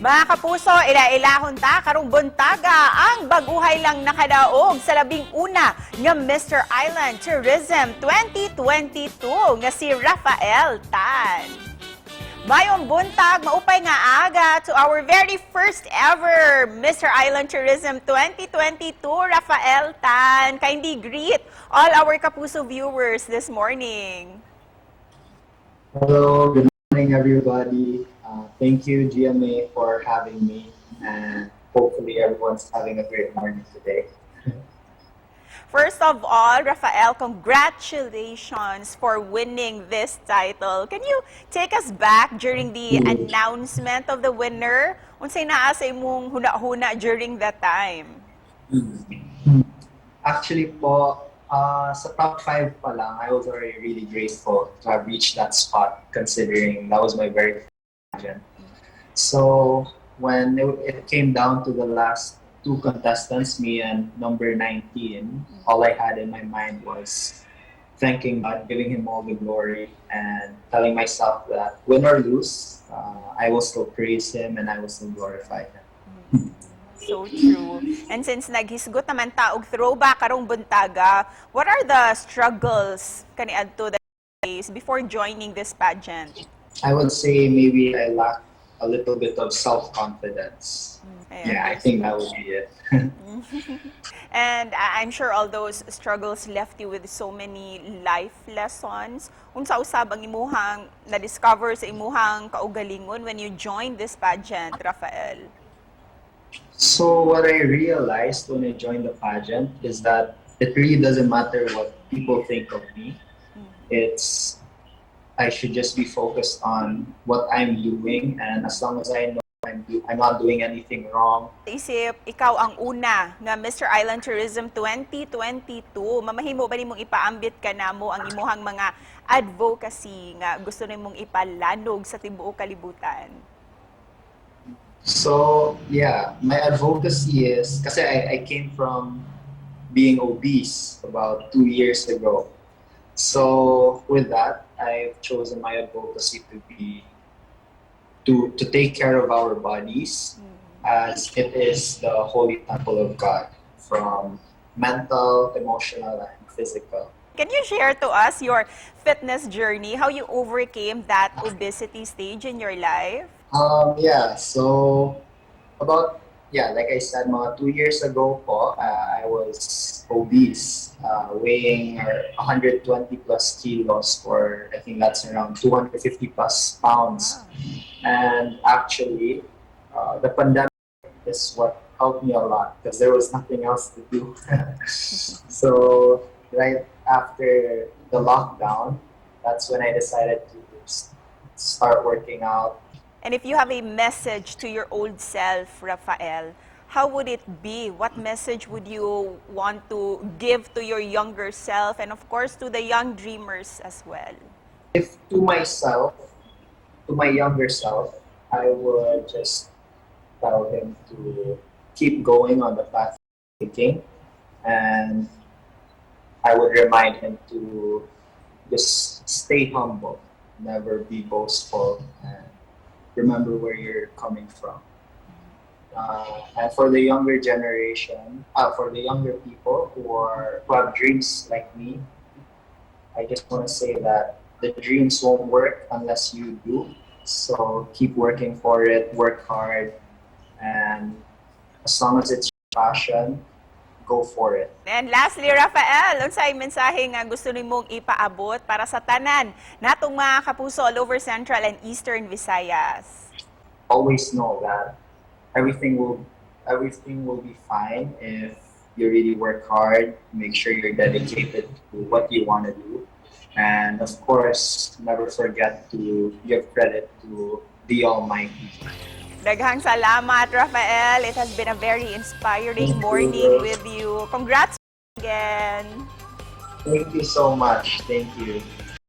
Mga kapuso, ila-ilahon ta karong buntaga ang baguhay lang nakadaog sa labing una nga Mr. Island Tourism 2022 nga si Rafael Tan. Mayong buntag, maupay nga aga to our very first ever Mr. Island Tourism 2022, Rafael Tan. Kindly greet all our kapuso viewers this morning. Hello, good morning everybody. Thank you GMA for having me, and hopefully everyone's having a great morning today. First of all, Rafael, congratulations for winning this title. Can you take us back during the announcement of the winner? Unsay naa sa imong huna-huna during that time? Actually po, sa top 5 pa lang, I was already really grateful to have reached that spot considering that was my very first pageant. So when it came down to the last two contestants, me and number 19, all I had in my mind was thanking God, giving him all the glory, and telling myself that win or lose, I will still praise him and I will still glorify him. So true. And since naghisgot naman ta og throwback karong buntaga, what are the struggles kaniadto that days before joining this pageant? I would say maybe I lack a little bit of self-confidence. Yeah, I think that would be it. And I'm sure all those struggles left you with so many life lessons. Unsa usab ang imuhang na-discover sa imuhang kaugalingon when you joined this pageant, Rafael? So what I realized when I joined the pageant is that it really doesn't matter what people think of me. I should just be focused on what I'm doing, and as long as I know I'm not doing anything wrong. Isip, ikaw ang una nga Mr. Island Tourism 2022. Mamahimo ba nimong ipaambit ka namo ang imuhang mga advocacy nga gusto nimong ipalanog sa tibuok kalibutan? So yeah, my advocacy is kasi I came from being obese about 2 years ago. So with that, I've chosen my advocacy to be to take care of our bodies as it is the holy temple of God, from mental, emotional, and physical. Can you share to us your fitness journey, how you overcame that obesity stage in your life? Like I said, mga 2 years ago po, I was obese, weighing 120 plus kilos, or I think that's around 250 plus pounds. And actually, the pandemic is what helped me a lot because there was nothing else to do. So right after the lockdown, that's when I decided to start working out. And if you have a message to your old self, Rafael, how would it be? What message would you want to give to your younger self and of course to the young dreamers as well? If to myself, to my younger self, I would just tell him to keep going on the path he's taking, and I would remind him to just stay humble, never be boastful, and remember where you're coming from. And for the younger generation, for the younger people who have dreams like me, I just want to say that the dreams won't work unless you do. So keep working for it, work hard, and as long as it's your passion, go for it. And lastly, Rafael, unsay mensahe nga gusto nimong ipaabot para sa tanan natong mga kapuso all over Central and Eastern Visayas? Always know that everything will be fine if you really work hard, make sure you're dedicated to what you want to do, and of course, never forget to give credit to the Almighty. Daghang salamat, Rafael. It has been a very inspiring morning with you. Congrats again. Thank you so much. Thank you.